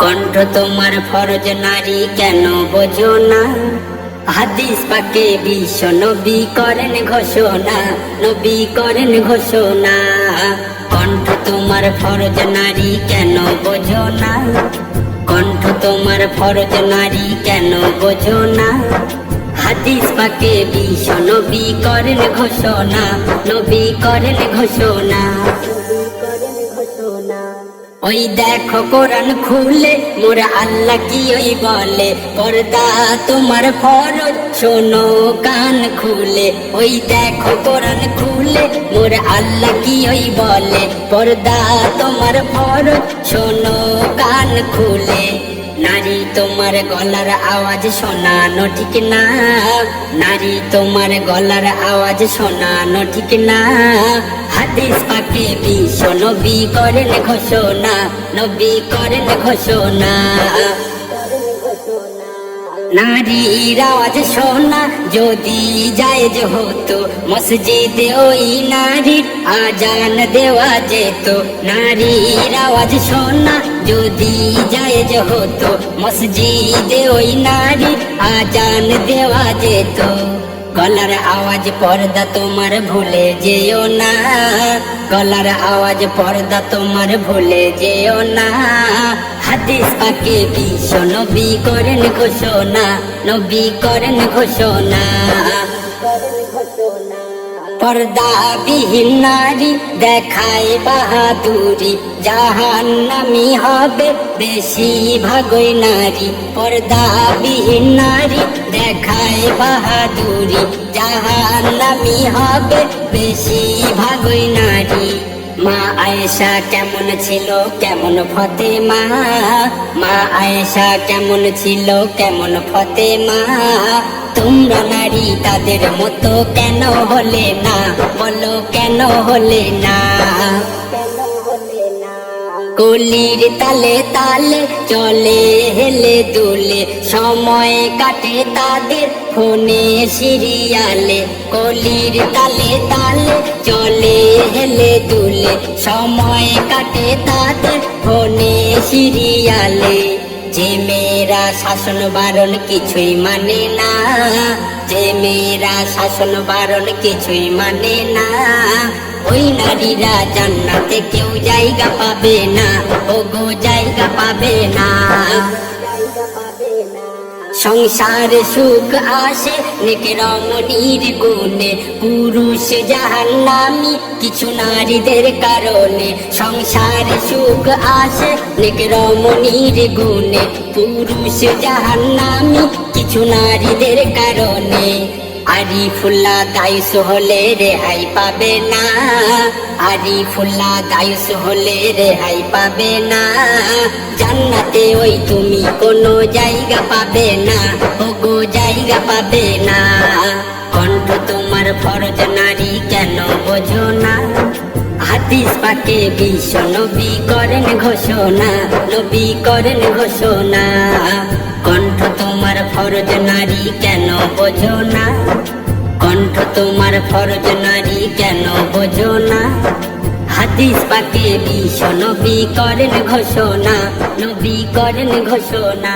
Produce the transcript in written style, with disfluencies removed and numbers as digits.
কণ্ঠ তোমার ফরজ নারী কেন বোঝো না? হাদিস পাকে বিশ্ব নবী করেন ঘোষণা, নবী করেন ঘোষণা। কণ্ঠ তোমার ফরজ নারী কেন বোঝো না? কণ্ঠ তোমার ফরজ নারী কেন বোঝো না? হাদিস পাকে বিশ্ব নবী করেন ঘোষণা, নবী করেন ঘোষণা। ওই দেখো কোরআন খুলে মোর আল্লাহ কি ওই বলে, পর্দা তোমার ফরজ শোনো কান খুলে। ওই দেখো কোরআন খুলে মোর আল্লাহ কি ওই বলে, পর্দা তোমার ফরজ শোনো কান খুলে। নারী তোমার গলার আওয়াজ শোনানো ঠিক না, নারী তোমার গলার আওয়াজ শোনানো ঠিক না। হাদিস পাকে বিশ্ব নবী করেন ঘোষণা, নবী করেন ঘোষণা। নারীর আওয়াজ শোনা যদি জায়েজ হতো, মসজিদে ওই নারীর আজান দেওয়া যেত। নারীর আওয়াজ শোনা যদি জায়েজ হতো, মসজিদে ওই নারীর আজান দেওয়া যেত। গলার আওয়াজ পর্দা তোমার ভুলে যেও না, গলার আওয়াজ পর্দা তোমার ভুলে যেও না। হাদিস পাকে বিশ্ব নবী করেন ঘোষণা, নবী করেন ঘোষণা। পর্দা বিহীন নারী দেখায় বাহাদুরি, জাহান্নামী হবে বেশি ভাগই নারী। পর্দা বিহীন নারী দেখায় বাহাদুরি, জাহান্নামী হবে বেশি ভাগই নারী। মা আয়েশা কেমন ছিল কেমন ফতেমা, মা আয়েশা কেমন ছিল কেমন ফতেমা। তোমরা নারী তাদের মতো কেন হলে না, বলো কেন হলে না? কলির তালে তালে চলে হেলে দুলে, সময় কাটে তাদের ফোনে সিরিয়ালে। কলির তালে তালে চলে হেলে দুলে, সময় কাটে তাদের ফোনে সিরিয়ালে। যে মেয়েরা শাসন বারণ কিছুই মানে না, যে মেয়েরা শাসন বারণ কিছুই মানে না, ওই নারীরা জান্নাতে কেউ জায়গা পাবে না, ওগো জায়গা পাবে না। সংসারে সুখ আসে নেক রমণীর গুণে, পুরুষ জাহান্নামী কিছু নারীদের কারণে। সংসারে সুখ আসে নেক রমণীর গুণে, পুরুষ জাহান্নামী কিছু নারীদের কারণে। আরিফুল্লাহ দায়ুস হলে রেহাই পাবে না, আরিফুল্লাহ দায়ুস হলে রেহাই পাবে না। জান্নাতে ওই তুমি কোনো জায়গা পাবে না, ওগো জায়গা পাবে না। কণ্ঠ তোমার ফরজ নারী কেন বোঝো না? হাদিস পাকে বিশ্ব নবী করেন ঘোষণা, নবী করেন ঘোষণা। কণ্ঠ তোমার ফরজ নারী কেন বোঝো না? কণ্ঠ তোমার ফরজ নারী কেন বোঝো না? হাদিস পাকে বিশ্ব নবী করেন ঘোষণা, নবী করেন ঘোষণা।